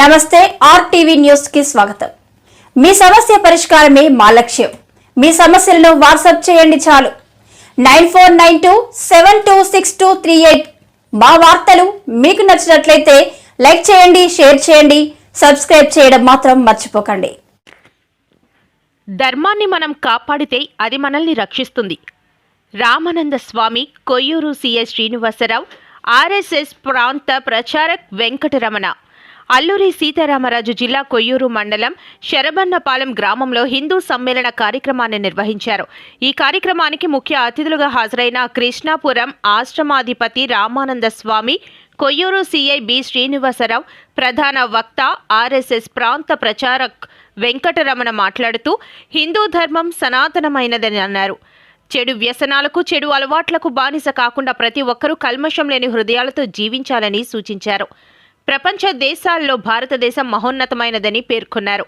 నమస్తే RTV news కి స్వాగతం. మీ సమస్య పరిష్కారమే మా లక్ష్యం. మీ సమస్యలను వాట్సాప్ చేయండి చాలు. 9492726238. మా వార్తలు మీకు నచ్చినట్లయితే లైక్ చేయండి, షేర్ చేయండి, సబ్స్క్రైబ్ చేయడం మాత్రం మర్చిపోకండి. ధర్మాన్ని మనం కాపాడితే అది మనల్ని రక్షిస్తుంది. రామానంద స్వామి, కొయ్యూరు సిఐ శ్రీనివాసరావు, ఆర్ఎస్ఎస్ ప్రాంత ప్రచారక్ వెంకటరమణ. అల్లూరి సీతారామరాజు జిల్లా కొయ్యూరు మండలం శరబన్నపాలెం గ్రామంలో హిందూ సమ్మేళన కార్యక్రమాన్ని నిర్వహించారు. ఈ కార్యక్రమానికి ముఖ్య అతిథులుగా హాజరైన కృష్ణాపురం ఆశ్రమాధిపతి రామానంద స్వామి, కొయ్యూరు సిఐ బి శ్రీనివాసరావు, ప్రధాన వక్త ఆర్ఎస్ఎస్ ప్రాంత ప్రచారక్ వెంకటరమణ మాట్లాడుతూ హిందూ ధర్మం సనాతనమైనదని అన్నారు. చెడు వ్యసనాలకు, చెడు అలవాట్లకు బానిస కాకుండా ప్రతి ఒక్కరూ కల్మషం లేని హృదయాలతో జీవించాలని సూచించారు. ప్రపంచ దేశాల్లో భారతదేశం మహోన్నతమైనదని పేర్కొన్నారు.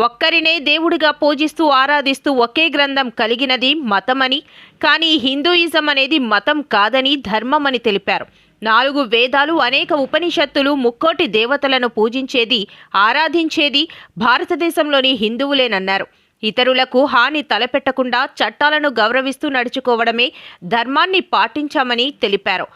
ఒక్కరినే దేవుడిగా పూజిస్తూ ఆరాధిస్తూ ఒకే గ్రంథం కలిగినది మతమని, కానీ హిందూయిజం అనేది మతం కాదని, ధర్మమని తెలిపారు. 4 వేదాలు, అనేక ఉపనిషత్తులు, ముక్కోటి దేవతలను పూజించేది, ఆరాధించేది భారతదేశంలోని హిందువులేనన్నారు. ఇతరులకు హాని తలపెట్టకుండా చట్టాలను గౌరవిస్తూ నడుచుకోవడమే ధర్మాన్ని పాటించామని తెలిపారు.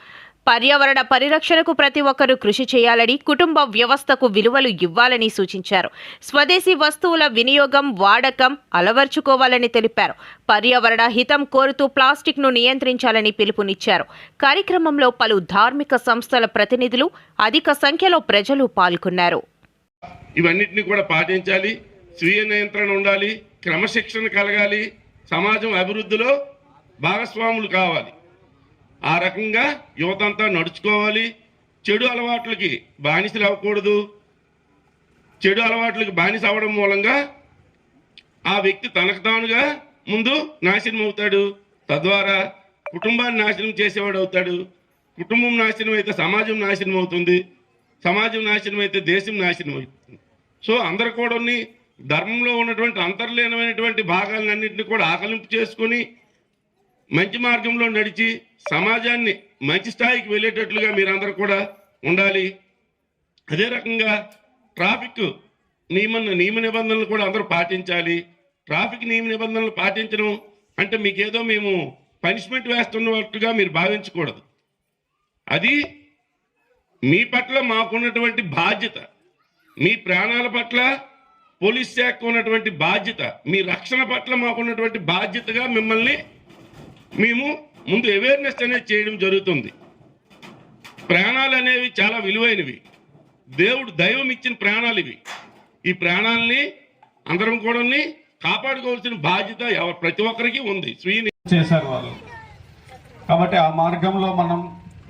పర్యావరణ పరిరక్షణకు ప్రతి ఒక్కరూ కృషి చేయాలని, కుటుంబ వ్యవస్థకు విలువలు ఇవ్వాలని సూచించారు. స్వదేశీ వస్తువుల వినియోగం, వాడకం అలవర్చుకోవాలని తెలిపారు. పర్యావరణ హితం కోరుతూ ప్లాస్టిక్ను నియంత్రించాలని పిలుపునిచ్చారు. కార్యక్రమంలో పలు ధార్మిక సంస్థల ప్రతినిధులు, అధిక సంఖ్యలో ప్రజలు పాల్గొన్నారు. ఇవన్నిటిని కూడా పాటించాలి. స్వీయ నియంత్రణ ఉండాలి, క్రమశిక్షణ కలగాలి, సమాజం అభివృద్ధిలో భాగస్వాములు కావాలి. ఆ రకంగా యువతంతా నడుచుకోవాలి. చెడు అలవాట్లకి బానిసలు అవ్వకూడదు. చెడు అలవాట్లకి బానిస అవ్వడం మూలంగా ఆ వ్యక్తి తనకు తానుగా ముందు నాశనం అవుతాడు. తద్వారా కుటుంబాన్ని నాశనం చేసేవాడు అవుతాడు. కుటుంబం నాశనం అయితే సమాజం నాశనం అవుతుంది. సమాజం నాశనం అయితే దేశం నాశనం అవుతుంది. సో అందరు కూడా ధర్మంలో ఉన్నటువంటి అంతర్లీనమైనటువంటి భాగాలన్నింటినీ కూడా ఆకలింపు చేసుకొని మంచి మార్గంలో నడిచి సమాజాన్ని మంచి స్థాయికి వెళ్ళేటట్లుగా మీరందరూ కూడా ఉండాలి. అదే రకంగా ట్రాఫిక్ నియమ నిబంధనలు కూడా అందరూ పాటించాలి. ట్రాఫిక్ నియమ నిబంధనలు పాటించడం అంటే మీకేదో మేము పనిష్మెంట్ వేస్తున్నట్టుగా మీరు భావించకూడదు. అది మీ పట్ల మాకున్నటువంటి బాధ్యత. మీ ప్రాణాల పట్ల పోలీస్ శాఖకు ఉన్నటువంటి బాధ్యత, మీ రక్షణ పట్ల మాకున్నటువంటి బాధ్యతగా మిమ్మల్ని మేము ముందు అవేర్నెస్ అనేది చేయడం జరుగుతుంది. ప్రాణాలు అనేవి చాలా విలువైనవి. దేవుడు దైవం ఇచ్చిన ప్రాణాలు ఇవి. ఈ ప్రాణాలని అందరం కూడా కాపాడుకోవాల్సిన బాధ్యత ప్రతి ఒక్కరికి ఉంది. చేశారు వాళ్ళు. కాబట్టి ఆ మార్గంలో మనం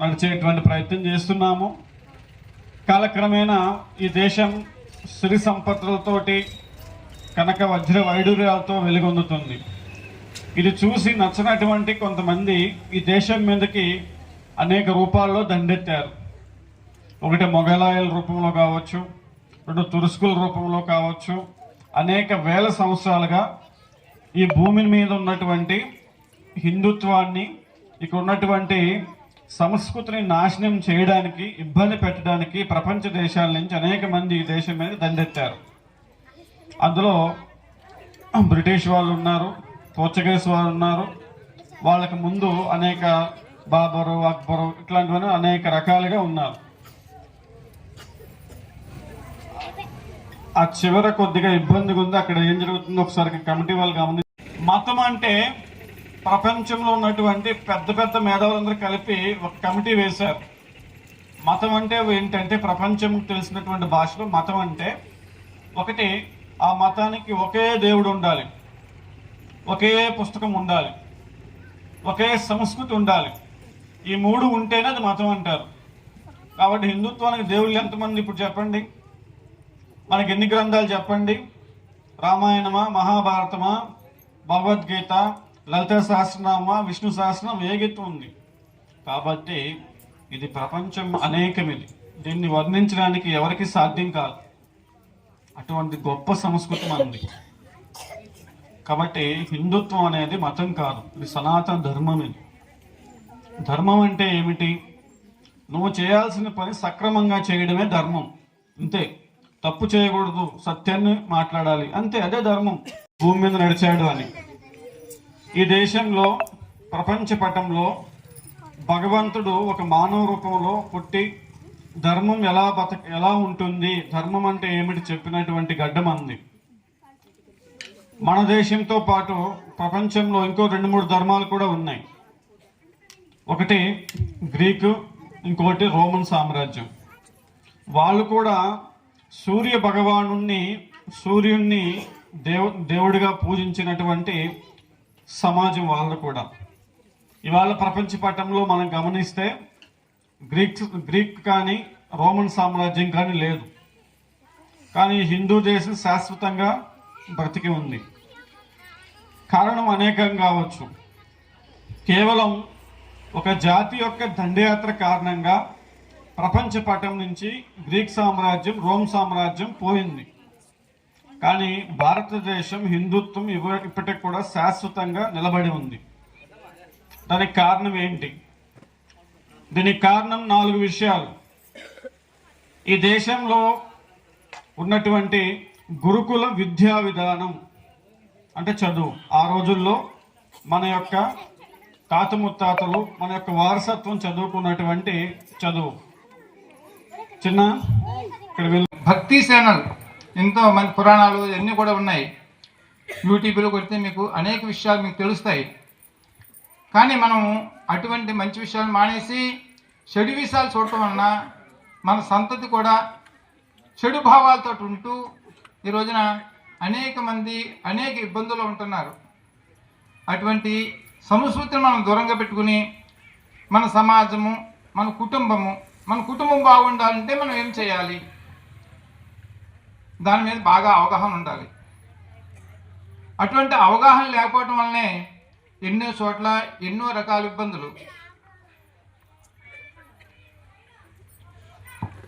నడిచేటువంటి ప్రయత్నం చేస్తున్నాము. కాలక్రమేణా ఈ దేశం సిరి సంపత్తులతోటి, కనక వజ్ర వైడూర్యాలతో వెలుగొందుతుంది. ఇది చూసి నచ్చనటువంటి కొంతమంది ఈ దేశం మీదకి అనేక రూపాల్లో దండెత్తారు. ఒకటి మొఘలాయల రూపంలో కావచ్చు, 2 తురుస్కుల రూపంలో కావచ్చు. అనేక వేల సంవత్సరాలుగా ఈ భూమి మీద ఉన్నటువంటి హిందుత్వాన్ని, ఇక్కడ ఉన్నటువంటి సంస్కృతిని నాశనం చేయడానికి, ఇబ్బంది పెట్టడానికి ప్రపంచ దేశాల నుంచి అనేక మంది ఈ దేశం మీద దండెత్తారు. అందులో బ్రిటిష్ వాళ్ళు ఉన్నారు, పోర్చుగీస్ వాళ్ళు ఉన్నారు. వాళ్ళకి ముందు అనేక బాబరు, అక్బరు ఇట్లాంటివన్నీ అనేక రకాలుగా ఉన్నారు. ఆ చివర కొద్దిగా ఇబ్బందిగా ఉంది. అక్కడ ఏం జరుగుతుందో ఒకసారి కమిటీ వాళ్ళు గమని. మతం అంటే ప్రపంచంలో ఉన్నటువంటి పెద్ద పెద్ద మేధావులందరూ కలిపి ఒక కమిటీ వేశారు. మతం అంటే ఏంటంటే ప్రపంచం తెలిసినటువంటి భాషలో మతం అంటే ఒకటి, ఆ మతానికి ఒకే దేవుడు ఉండాలి, ఒకే పుస్తకం ఉండాలి, ఒకే సంస్కృతి ఉండాలి. ఈ 3 ఉంటేనే అది మతం అంటారు. కాబట్టి హిందుత్వానికి దేవుళ్ళు ఎంతమంది ఇప్పుడు చెప్పండి? మనకి ఎన్ని గ్రంథాలు చెప్పండి? రామాయణమా, మహాభారతమా, భగవద్గీత, లలిత సహస్రనామ, విష్ణు సహస్రనామ ఏగెత్తు ఉంది. కాబట్టి ఇది ప్రపంచం అనేకమిది. దీన్ని వర్ణించడానికి ఎవరికి సాధ్యం కాదు. అటువంటి గొప్ప సంస్కృతి మనది. కాబట్టి హిందుత్వం అనేది మతం కాదు, ఇది సనాతన ధర్మం. ఇది ధర్మం అంటే ఏమిటి? నువ్వు చేయాల్సిన పని సక్రమంగా చేయడమే ధర్మం, అంతే. తప్పు చేయకూడదు, సత్యాన్ని మాట్లాడాలి, అంతే, అదే ధర్మం. భూమి మీద నడిచాడు అని. ఈ దేశంలో ప్రపంచ పటంలో భగవంతుడు ఒక మానవ రూపంలో పుట్టి ధర్మం ఎలా ఉంటుంది, ధర్మం అంటే ఏమిటి చెప్పినటువంటి గడ్డ మంది. మన దేశంతో పాటు ప్రపంచంలో ఇంకో 2-3 ధర్మాలు కూడా ఉన్నాయి. ఒకటి గ్రీకు, ఇంకోటి రోమన్ సామ్రాజ్యం. వాళ్ళు కూడా సూర్య భగవానుణ్ణి, సూర్యుణ్ణి దేవుడిగా పూజించినటువంటి సమాజం వాళ్ళు కూడా. ఇవాళ ప్రపంచ పటంలో మనం గమనిస్తే గ్రీక్ కానీ రోమన్ సామ్రాజ్యం కానీ లేదు. కానీ హిందూ దేశం శాశ్వతంగా బ్రతికి ఉంది. కారణం అనేకం కావచ్చు. కేవలం ఒక జాతి యొక్క దండయాత్ర కారణంగా ప్రపంచ పటం నుంచి గ్రీక్ సామ్రాజ్యం, రోమ్ సామ్రాజ్యం పోయింది. కానీ భారతదేశం హిందుత్వం ఇప్పటికి కూడా శాశ్వతంగా నిలబడి ఉంది. దానికి కారణం ఏంటి? దీనికి కారణం 4 విషయాలు. ఈ దేశంలో ఉన్నటువంటి గురుకుల విద్యా విధానం అంటే చదువు. ఆ రోజుల్లో మన యొక్క తాత ముత్తాతలు మన యొక్క వారసత్వం చదువుకున్నటువంటి చదువు. చిన్న ఇక్కడ భక్తి ఛానల్ ఎంతో మంది పురాణాలు ఇవన్నీ కూడా ఉన్నాయి. యూట్యూబ్లో కొడితే మీకు అనేక విషయాలు మీకు తెలుస్తాయి. కానీ మనం అటువంటి మంచి విషయాలు మానేసి చెడు విషయాలు చూడటం వలన మన సంతతి కూడా చెడు భావాలతో ఉంటూ ఈ రోజున అనేక మంది అనేక ఇబ్బందులు ఉంటున్నారు. అటువంటి సంస్కృతిని మనం దూరంగా పెట్టుకుని మన సమాజము, మన కుటుంబం బాగుండాలంటే మనం ఏం చేయాలి, దాని మీద బాగా అవగాహన ఉండాలి. అటువంటి అవగాహన లేకపోవటం వల్లనే ఎన్నో చోట్ల ఎన్నో రకాల ఇబ్బందులు.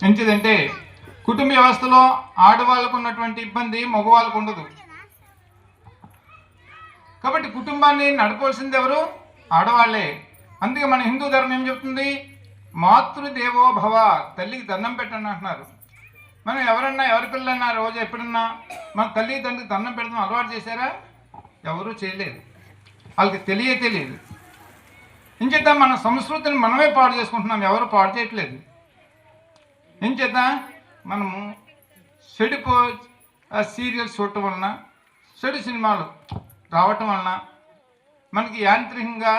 ఎంచిదంటే కుటుంబ వ్యవస్థలో ఆడవాళ్ళకు ఉన్నటువంటి ఇబ్బంది మగవాళ్ళకు ఉండదు. కాబట్టి కుటుంబాన్ని నడపవలసింది ఎవరు? ఆడవాళ్లే. అందుకే మన హిందూ ధర్మం ఏం చెప్తుంది? మాతృదేవో భవ, తల్లికి దండం పెట్టండి అంటున్నారు. మనం ఎవరి పిల్లలన్నా రోజు ఎప్పుడన్నా మన తల్లి తండ్రికి దండం పెడతాం అలవాటు చేశారా? ఎవరూ చేయలేదు. వాళ్ళకి తెలియదు. ఏం చేద్దాం? మన సంస్కృతిని మనమే పాడు చేసుకుంటున్నాం, ఎవరు పాడు చేయట్లేదు. ఏం చేద్దాం? మనము చెడిపో సీరియల్స్ చూడటం వలన, చెడు సినిమాలు రావటం వలన మనకి యాంత్రికంగా